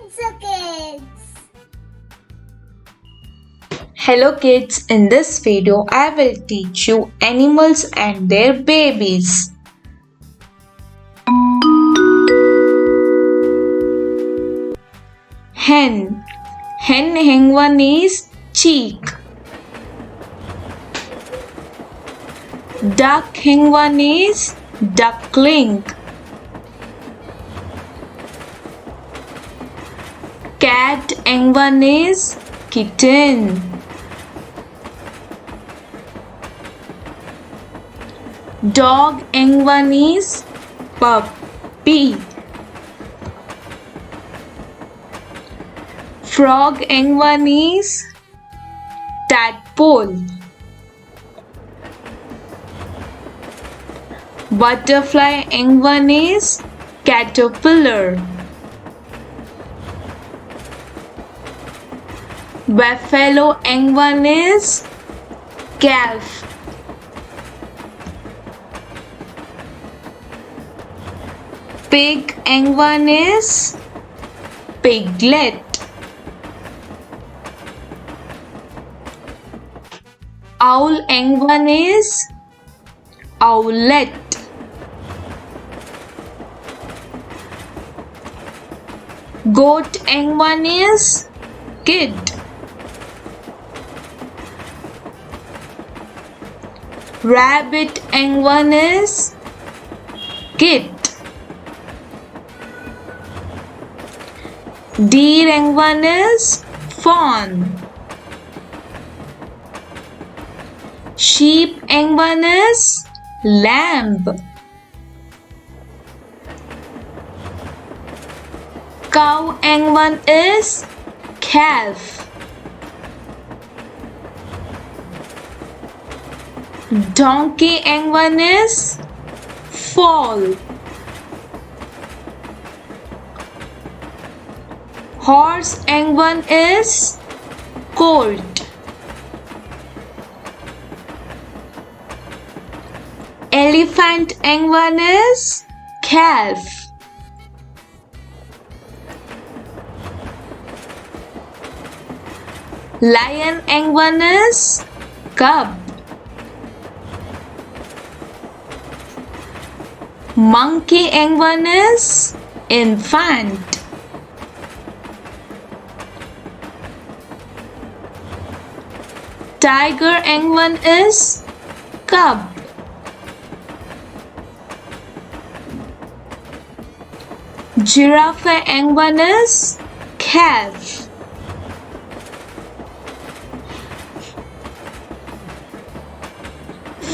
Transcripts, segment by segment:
Kidzo Kids. Hello kids, in this video I will teach you animals and their babies. Hen. Hen hengwan is cheek. Duck hengwan is duckling. Cat hengwan is kitten. Dog hengwan is puppy. Frog hengwan is tadpole. Butterfly hengwan is caterpillar. Buffalo hengwan is calf. Pig hengwan is piglet. Owl hengwan is owlet. Goat hengwan is kid. Rabbit hengwan is kit. Deer hengwan is fawn. Sheep hengwan is lamb. Cow hengwan is calf. Donkey hengwan is foal. Horse hengwan is colt. Elephant hengwan is calf. Lion hengwan is cub. Monkey hengwan is infant. Tiger hengwan is cub. Giraffe hengwan is calf.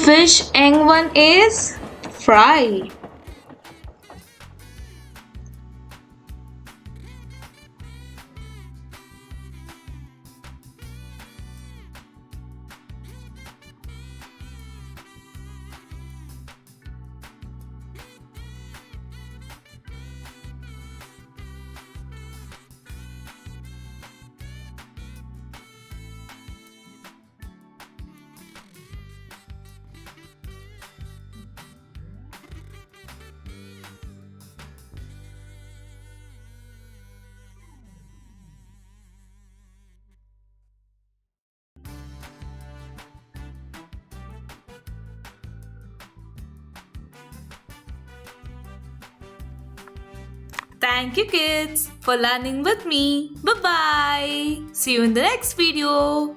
Fish hengwan is fry. Thank you kids for learning with me. Bye bye. See you in the next video.